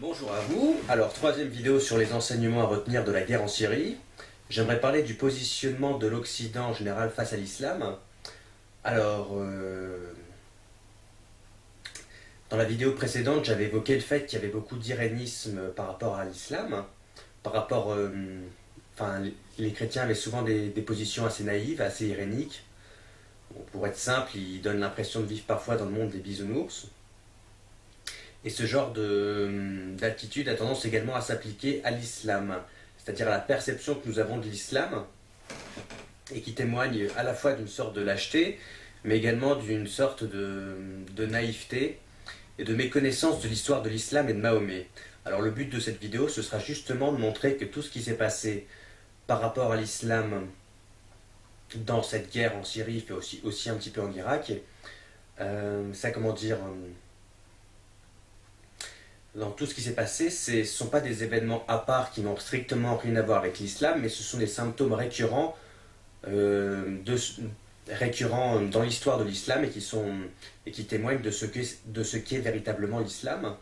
Bonjour à vous. Alors, troisième vidéo sur les enseignements à retenir de la guerre en Syrie. J'aimerais parler du positionnement de l'Occident en général face à l'islam. Alors, dans la vidéo précédente, j'avais évoqué le fait qu'il y avait beaucoup d'irénisme par rapport à l'islam. Par rapport, enfin, les chrétiens avaient souvent des positions assez naïves, assez iréniques. Bon, pour être simple, ils donnent l'impression de vivre parfois dans le monde des bisounours. Et ce genre d'attitude a tendance également à s'appliquer à l'islam, c'est-à-dire à la perception que nous avons de l'islam, et qui témoigne à la fois d'une sorte de lâcheté, mais également d'une sorte de naïveté et de méconnaissance de l'histoire de l'islam et de Mahomet. Alors le but de cette vidéo, ce sera justement de montrer que tout ce qui s'est passé par rapport à l'islam dans cette guerre en Syrie, fait aussi un petit peu en Irak, ça comment dire... dans tout ce qui s'est passé, ce ne sont pas des événements à part qui n'ont strictement rien à voir avec l'islam, mais ce sont des symptômes récurrents, récurrents dans l'histoire de l'islam et qui témoignent de ce qu'est véritablement l'islam.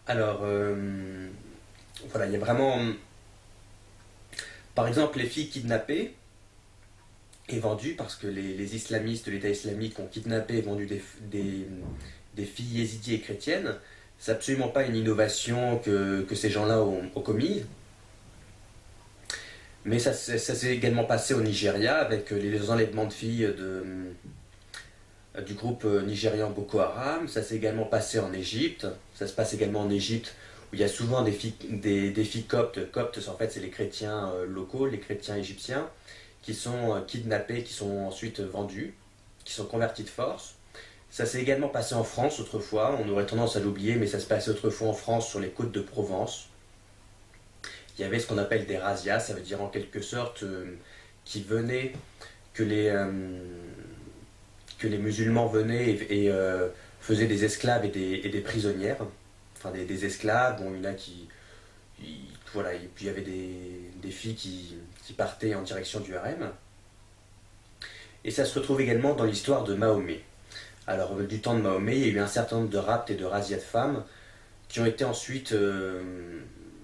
Alors, voilà, il y a vraiment, par exemple, les filles kidnappées et vendues, parce que les islamistes de l'État islamique ont kidnappé et vendu des filles yézidis et chrétiennes. C'est absolument pas une innovation que ces gens-là ont commis. Mais ça s'est également passé au Nigeria avec les enlèvements de filles du groupe nigérian Boko Haram. Ça s'est également passé en Égypte. Ça se passe également en Égypte où il y a souvent des filles coptes. Coptes, en fait, c'est les chrétiens locaux, les chrétiens égyptiens, qui sont kidnappés, qui sont ensuite vendus, qui sont convertis de force. Ça s'est également passé en France autrefois, on aurait tendance à l'oublier, mais ça se passait autrefois en France sur les côtes de Provence. Il y avait ce qu'on appelle des razzias, ça veut dire en quelque sorte qui venaient, que les musulmans venaient et faisaient des esclaves et des prisonnières. Enfin des esclaves, bon il y en a voilà, et puis il y avait des filles qui partaient en direction du harem. Et ça se retrouve également dans l'histoire de Mahomet. Alors, du temps de Mahomet, il y a eu un certain nombre de rapts et de razzias de femmes qui ont été ensuite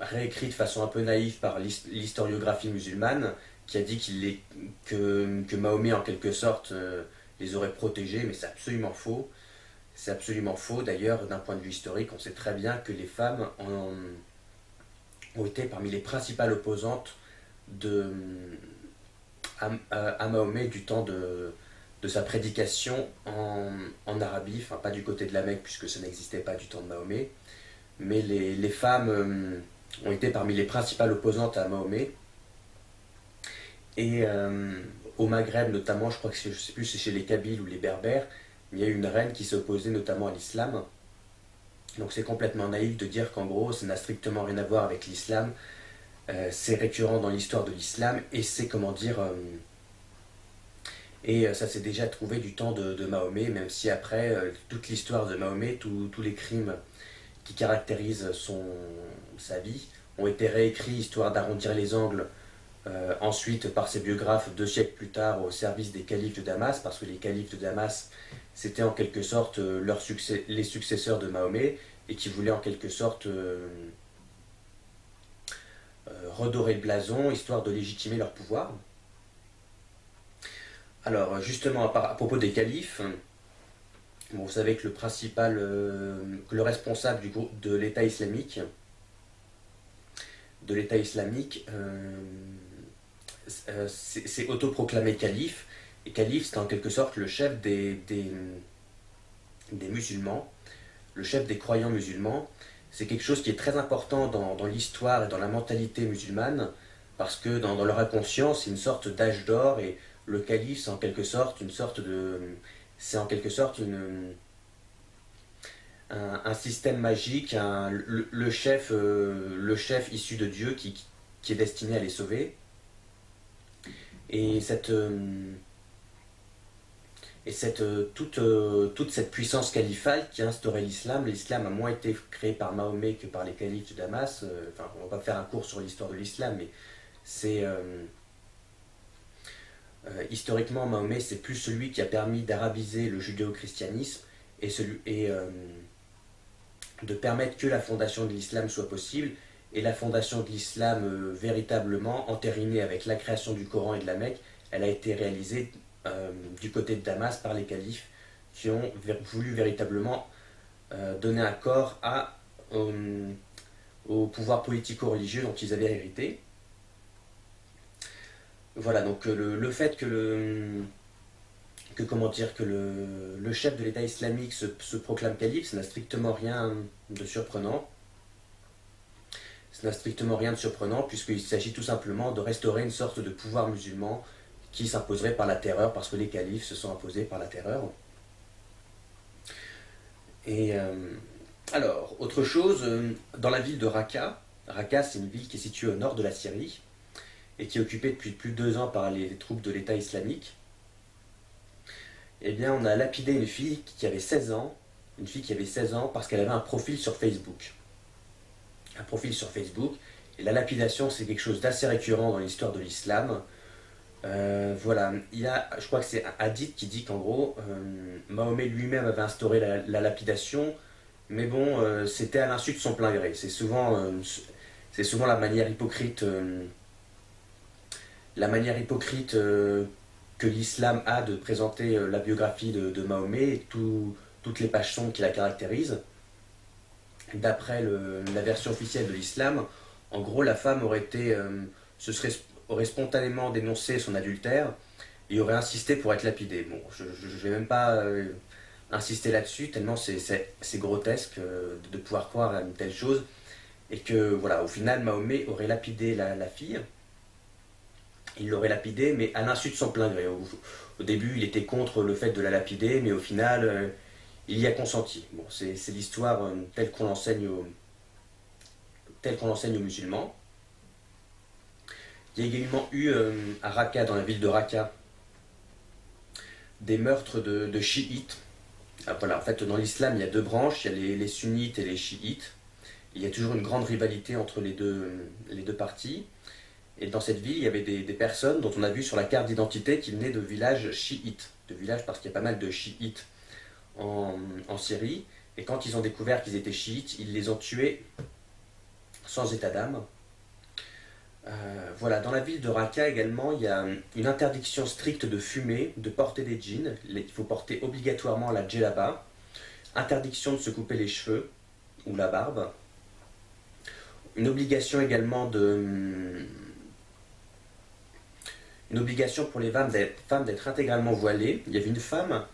réécrits de façon un peu naïve par l'historiographie musulmane, qui a dit que Mahomet, en quelque sorte, les aurait protégées, mais c'est absolument faux. C'est absolument faux. D'ailleurs, d'un point de vue historique, on sait très bien que les femmes ont été parmi les principales opposantes à Mahomet du temps de sa prédication en Arabie, enfin pas du côté de la Mecque puisque ça n'existait pas du temps de Mahomet, mais les femmes ont été parmi les principales opposantes à Mahomet. Et au Maghreb notamment, je crois que je ne sais plus si c'est chez les Kabyles ou les Berbères, il y a eu une reine qui s'est opposée notamment à l'islam. Donc c'est complètement naïf de dire qu'en gros ça n'a strictement rien à voir avec l'islam. C'est récurrent dans l'histoire de l'islam et c'est comment dire... et ça s'est déjà trouvé du temps de Mahomet, même si après, toute l'histoire de Mahomet, tous les crimes qui caractérisent sa vie, ont été réécrits histoire d'arrondir les angles ensuite par ses biographes 2 siècles plus tard au service des califes de Damas, parce que les califes de Damas, c'était en quelque sorte les successeurs de Mahomet, et qui voulaient en quelque sorte redorer le blason, histoire de légitimer leur pouvoir. Alors justement, à propos des califes, bon, vous savez que que le responsable du groupe de l'État islamique, c'est autoproclamé calife, et calife c'est en quelque sorte le chef des musulmans, le chef des croyants musulmans. C'est quelque chose qui est très important dans l'histoire et dans la mentalité musulmane, parce que dans leur inconscient, c'est une sorte d'âge d'or, et le calife, c'est en quelque sorte un système magique, le chef issu de Dieu qui est destiné à les sauver. Et toute cette puissance califale qui a instauré l'islam. L'islam a moins été créé par Mahomet que par les califes de Damas. Enfin, on va pas faire un cours sur l'histoire de l'islam, mais c'est historiquement, Mahomet, c'est plus celui qui a permis d'arabiser le judéo-christianisme et de permettre que la fondation de l'islam soit possible, et la fondation de l'islam véritablement entérinée avec la création du Coran et de la Mecque, elle a été réalisée du côté de Damas par les califes qui ont voulu véritablement donner un corps au pouvoir politico-religieux dont ils avaient hérité. Voilà, donc le fait comment dire, que le chef de l'État islamique se proclame calife, ça n'a strictement rien de surprenant. Ça n'a strictement rien de surprenant puisqu'il s'agit tout simplement de restaurer une sorte de pouvoir musulman qui s'imposerait par la terreur parce que les califes se sont imposés par la terreur. Et alors, autre chose, dans la ville de Raqqa, Raqqa c'est une ville qui est située au nord de la Syrie et qui est occupée depuis plus de 2 ans par les troupes de l'État islamique. Eh bien, on a lapidé une fille qui avait 16 ans, parce qu'elle avait un profil sur Facebook. Un profil sur Facebook. Et la lapidation, c'est quelque chose d'assez récurrent dans l'histoire de l'islam. Voilà, il y a, je crois que c'est un hadith qui dit qu'en gros, Mahomet lui-même avait instauré la lapidation, mais bon, c'était à l'insu de son plein gré. C'est souvent la manière hypocrite que l'islam a de présenter la biographie de Mahomet et toutes les pages sombres qui la caractérisent. D'après la version officielle de l'islam, en gros, la femme aurait spontanément dénoncé son adultère et aurait insisté pour être lapidée. Bon, je ne vais même pas insister là-dessus, tellement c'est grotesque de pouvoir croire à une telle chose. Et que, voilà, au final, Mahomet aurait lapidé la fille. Il l'aurait lapidée, mais à l'insu de son plein gré. Au début, il était contre le fait de la lapider, mais au final, il y a consenti. Bon, c'est l'histoire telle qu'on l'enseigne aux musulmans. Il y a également eu à Raqqa, dans la ville de Raqqa, des meurtres de chiites. Ah, voilà, en fait, dans l'islam, il y a 2 branches, il y a les sunnites et les chiites. Il y a toujours une grande rivalité entre les deux parties. Et dans cette ville, il y avait des personnes dont on a vu sur la carte d'identité qu'ils venaient de villages chiites. De villages parce qu'il y a pas mal de chiites en Syrie. Et quand ils ont découvert qu'ils étaient chiites, ils les ont tués sans état d'âme. Voilà, dans la ville de Raqqa également, il y a une interdiction stricte de fumer, de porter des jeans. Il faut porter obligatoirement la djellaba. Interdiction de se couper les cheveux ou la barbe. Une obligation également une obligation pour les femmes d'être intégralement voilées. Il y avait une femme,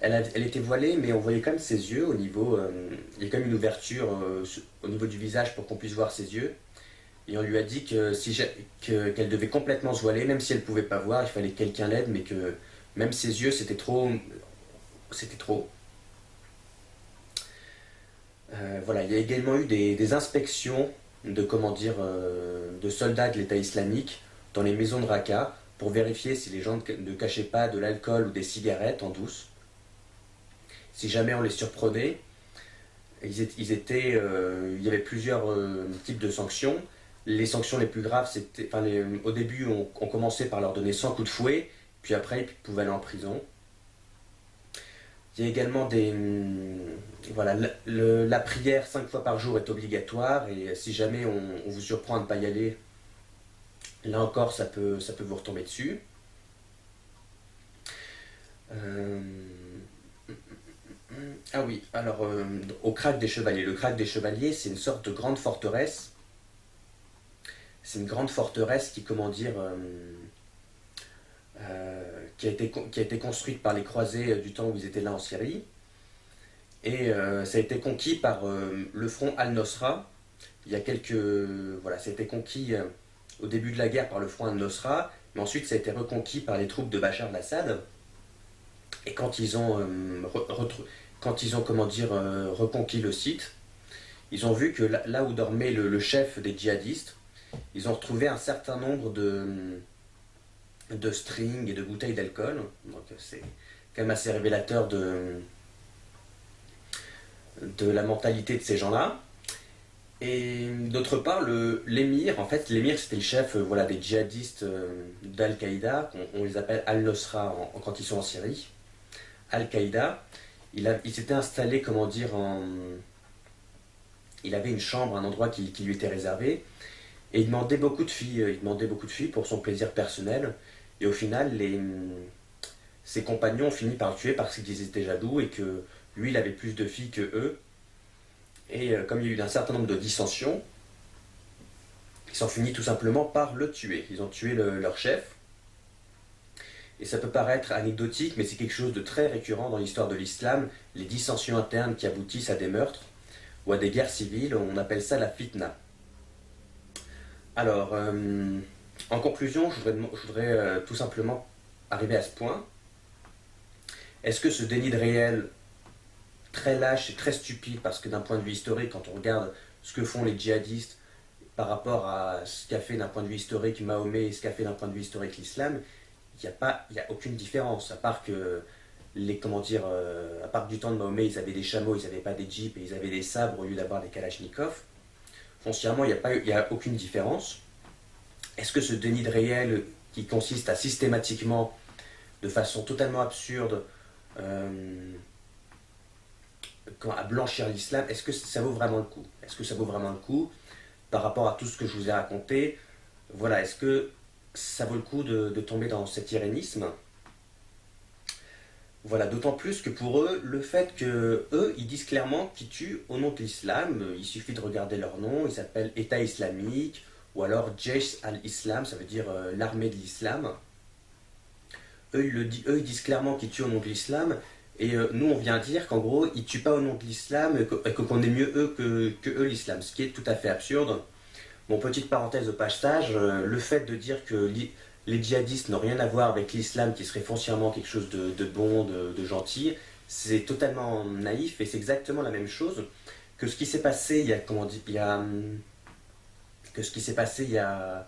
elle était voilée, mais on voyait quand même ses yeux il y a quand même une ouverture au niveau du visage pour qu'on puisse voir ses yeux. Et on lui a dit qu'elle devait complètement se voiler, même si elle ne pouvait pas voir, il fallait que quelqu'un l'aide, mais que même ses yeux, c'était trop. C'était trop. Voilà, il y a également eu des inspections de soldats de l'État islamique dans les maisons de Raqqa pour vérifier si les gens ne cachaient pas de l'alcool ou des cigarettes en douce. Si jamais on les surprenait, il y avait plusieurs types de sanctions. Les sanctions les plus graves, au début, on commençait par leur donner 100 coups de fouet, puis après, ils pouvaient aller en prison. Il y a également voilà, la prière 5 fois par jour est obligatoire, et si jamais on vous surprend à ne pas y aller, là encore, ça peut vous retomber dessus. Ah oui, alors au Krach des Chevaliers. Le Krach des Chevaliers, c'est une sorte de grande forteresse. C'est une grande forteresse qui, qui a été construite par les croisés du temps où ils étaient là en Syrie. Et ça a été conquis par le front Al-Nosra. Voilà, ça a été conquis au début de la guerre par le front Al-Nosra, mais ensuite ça a été reconquis par les troupes de Bachar al-Assad. Et quand ils ont reconquis le site, ils ont vu que là où dormait le chef des djihadistes, ils ont retrouvé un certain nombre de strings et de bouteilles d'alcool. Donc c'est quand même assez révélateur de la mentalité de ces gens-là. Et d'autre part, l'émir, en fait, l'émir c'était le chef voilà, des djihadistes d'Al-Qaïda, on les appelle Al-Nosra quand ils sont en Syrie. Al-Qaïda, il s'était installé, il avait une chambre, un endroit qui lui était réservé, et il demandait beaucoup de filles, il demandait beaucoup de filles pour son plaisir personnel, et au final, ses compagnons ont fini par le tuer parce qu'ils étaient jaloux et que lui, il avait plus de filles que eux, et comme il y a eu un certain nombre de dissensions, ils ont fini tout simplement par le tuer. Ils ont tué leur chef, et ça peut paraître anecdotique, mais c'est quelque chose de très récurrent dans l'histoire de l'islam, les dissensions internes qui aboutissent à des meurtres ou à des guerres civiles, on appelle ça la fitna. Alors, en conclusion, je voudrais tout simplement arriver à ce point. Est-ce que ce déni de réel, très lâche et très stupide, parce que d'un point de vue historique, quand on regarde ce que font les djihadistes par rapport à ce qu'a fait d'un point de vue historique Mahomet et ce qu'a fait d'un point de vue historique l'islam, il y a aucune différence, à part que comment dire, à part que du temps de Mahomet, ils avaient des chameaux, ils n'avaient pas des jeeps et ils avaient des sabres au lieu d'avoir des kalachnikovs. Foncièrement, il n'y a aucune différence. Est-ce que ce déni de réel qui consiste à systématiquement, de façon totalement absurde, à blanchir l'islam, est-ce que ça vaut vraiment le coup? Est-ce que ça vaut vraiment le coup par rapport à tout ce que je vous ai raconté? Voilà, est-ce que ça vaut le coup de tomber dans cet irénisme? Voilà, d'autant plus que pour eux, le fait que eux, ils disent clairement qu'ils tuent au nom de l'islam, il suffit de regarder leur nom, ils s'appellent État islamique, ou alors Jaish al-Islam, ça veut dire l'armée de l'islam. Eux, ils disent clairement qu'ils tuent au nom de l'islam, et nous, on vient dire qu'en gros, ils tuent pas au nom de l'islam, et qu'on est mieux eux que eux l'islam, ce qui est tout à fait absurde. Bon, petite parenthèse au passage, le fait de dire que les djihadistes n'ont rien à voir avec l'islam, qui serait foncièrement quelque chose de bon, de gentil, c'est totalement naïf, et c'est exactement la même chose que ce qui s'est passé il y a, comment dire, que ce qui s'est passé il y a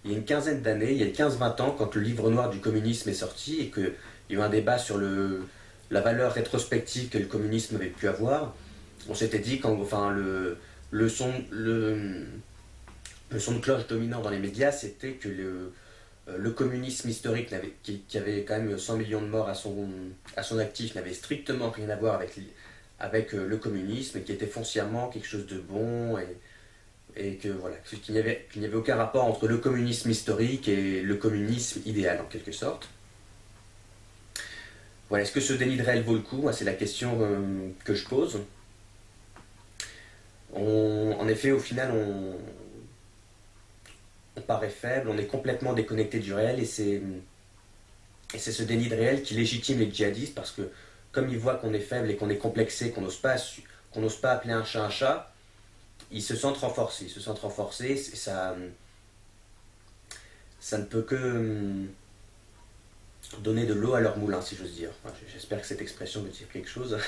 une quinzaine d'années, il y a 15-20 ans, quand le livre noir du communisme est sorti, et qu'il y a eu un débat sur la valeur rétrospective que le communisme avait pu avoir. On s'était dit enfin, le son, le son de cloche dominant dans les médias, c'était que le communisme historique, qui avait quand même 100 millions de morts à son actif, n'avait strictement rien à voir avec le communisme, et qui était foncièrement quelque chose de bon, et que voilà, qu'il n'y avait aucun rapport entre le communisme historique et le communisme idéal, en quelque sorte. Voilà, est-ce que ce déni de réel vaut le coup? C'est la question que je pose. En effet, au final, on paraît faible, on est complètement déconnecté du réel, et c'est ce déni de réel qui légitime les djihadistes, parce que comme ils voient qu'on est faible et qu'on est complexé, qu'on n'ose pas appeler un chat, ils se sentent renforcés, et ça ne peut que donner de l'eau à leur moulin, si j'ose dire. J'espère que cette expression veut dire quelque chose.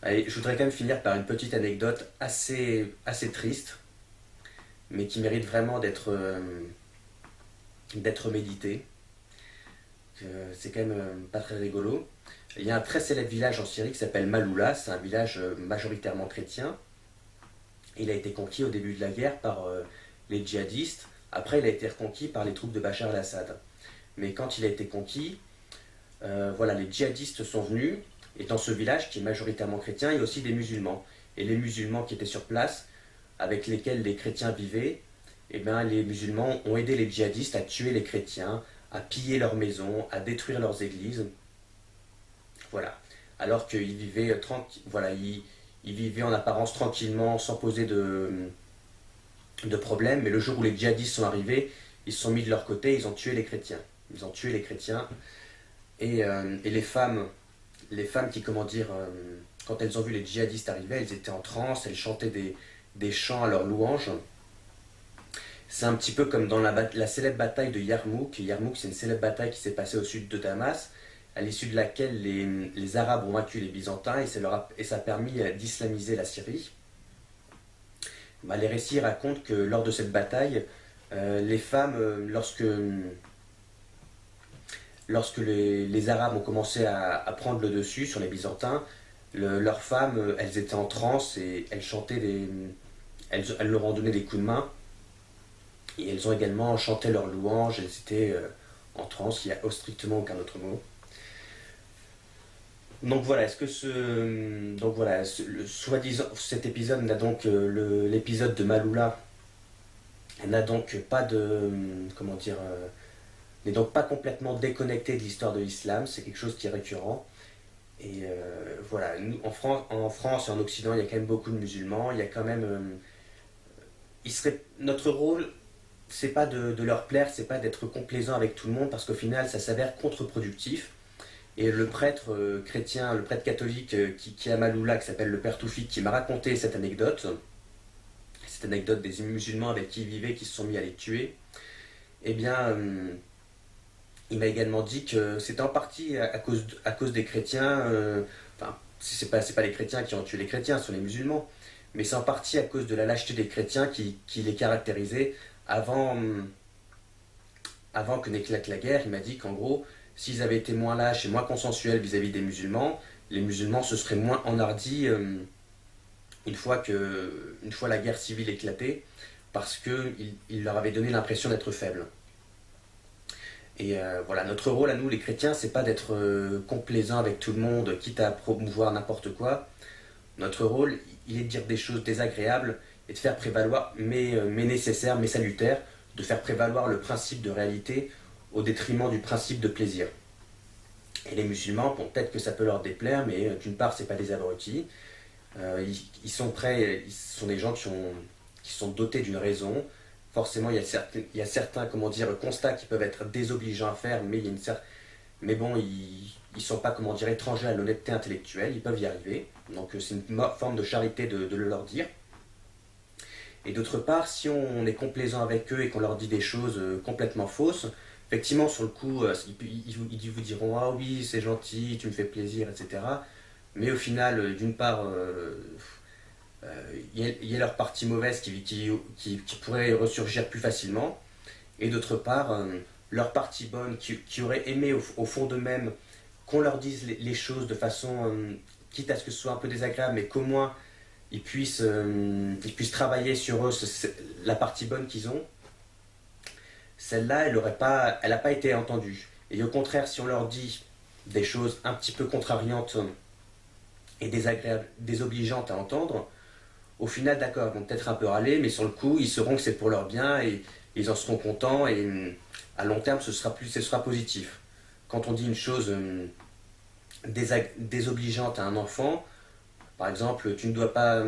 Allez, je voudrais quand même finir par une petite anecdote assez triste, mais qui mérite vraiment d'être méditée. C'est quand même pas très rigolo. Il y a un très célèbre village en Syrie qui s'appelle Maloula, c'est un village majoritairement chrétien. Il a été conquis au début de la guerre par les djihadistes. Après, il a été reconquis par les troupes de Bachar el-Assad. Mais quand il a été conquis, voilà, les djihadistes sont venus, et dans ce village qui est majoritairement chrétien, il y a aussi des musulmans. Et les musulmans qui étaient sur place, avec lesquels les chrétiens vivaient, eh bien, les musulmans ont aidé les djihadistes à tuer les chrétiens, à piller leurs maisons, à détruire leurs églises. Voilà. Alors qu'ils vivaient voilà, ils vivaient en apparence tranquillement, sans poser de problème, mais le jour où les djihadistes sont arrivés, ils se sont mis de leur côté, ils ont tué les chrétiens. Ils ont tué les chrétiens, et les femmes qui, comment dire, quand elles ont vu les djihadistes arriver, elles étaient en transe, elles chantaient des chants à leur louange. C'est un petit peu comme dans la célèbre bataille de Yarmouk. Yarmouk, c'est une célèbre bataille qui s'est passée au sud de Damas, à l'issue de laquelle les Arabes ont vaincu les Byzantins, et ça a permis d'islamiser la Syrie. Les récits racontent que lors de cette bataille, les femmes, lorsque les Arabes ont commencé à prendre le dessus sur les Byzantins, leurs femmes, elles étaient en transe, et elles chantaient elles leur ont donné des coups de main, et elles ont également chanté leurs louanges, elles étaient en transe, il n'y a strictement aucun autre mot. Donc voilà, est-ce que donc voilà, soi-disant, cet épisode n'a donc, l'épisode de Malula n'a donc pas de, comment dire, n'est donc pas complètement déconnecté de l'histoire de l'islam, c'est quelque chose qui est récurrent. Et voilà, nous, en France et en Occident, il y a quand même beaucoup de musulmans, il y a quand même, notre rôle, c'est pas de leur plaire, c'est pas d'être complaisant avec tout le monde, parce qu'au final, ça s'avère contre-productif. Et le prêtre chrétien, le prêtre catholique qui est à Maloula, qui s'appelle le père Toufik, qui m'a raconté cette anecdote des musulmans avec qui il vivait, qui se sont mis à les tuer, eh bien, il m'a également dit que c'était en partie à cause des chrétiens, enfin, c'est pas les chrétiens qui ont tué les chrétiens, ce sont les musulmans, mais c'est en partie à cause de la lâcheté des chrétiens qui les caractérisait avant, avant que n'éclate la guerre. Il m'a dit qu'en gros, s'ils avaient été moins lâches et moins consensuels vis-à-vis des musulmans, les musulmans se seraient moins enhardis une fois la guerre civile éclatée, parce qu'il leur avait donné l'impression d'être faibles. Et voilà, notre rôle à nous, les chrétiens, c'est pas d'être complaisants avec tout le monde, quitte à promouvoir n'importe quoi. Notre rôle, il est de dire des choses désagréables et de faire prévaloir, mais nécessaires, mais salutaires, de faire prévaloir le principe de réalité au détriment du principe de plaisir. Et les musulmans, bon, peut-être que ça peut leur déplaire, mais d'une part, c'est pas des abrutis. Ils sont prêts, ils sont des gens qui sont dotés d'une raison. Forcément, il y a certains comment dire, constats qui peuvent être désobligeants à faire, mais, mais bon, ils sont pas comment dire, étrangers à l'honnêteté intellectuelle, ils peuvent y arriver. Donc c'est une forme de charité de le leur dire. Et d'autre part, si on est complaisant avec eux et qu'on leur dit des choses complètement fausses, effectivement, sur le coup, ils vous diront ah oui, c'est gentil, tu me fais plaisir, etc. Mais au final, d'une part, il y a leur partie mauvaise qui pourrait ressurgir plus facilement, et d'autre part, leur partie bonne qui aurait aimé au fond d'eux-mêmes qu'on leur dise les choses de façon, quitte à ce que ce soit un peu désagréable, mais qu'au moins ils puissent travailler sur eux, la partie bonne qu'ils ont, celle-là, elle n'a pas été entendue. Et au contraire, si on leur dit des choses un petit peu contrariantes et désagréables, désobligeantes à entendre, au final, d'accord, ils vont peut-être un peu râler, mais sur le coup, ils sauront que c'est pour leur bien et ils en seront contents et à long terme, ce sera positif. Quand on dit une chose désobligeante à un enfant, par exemple, tu ne dois pas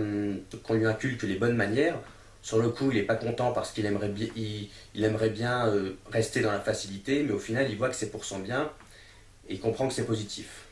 qu'on lui inculque les bonnes manières. Sur le coup, il n'est pas content parce il aimerait bien rester dans la facilité, mais au final, il voit que c'est pour son bien et il comprend que c'est positif.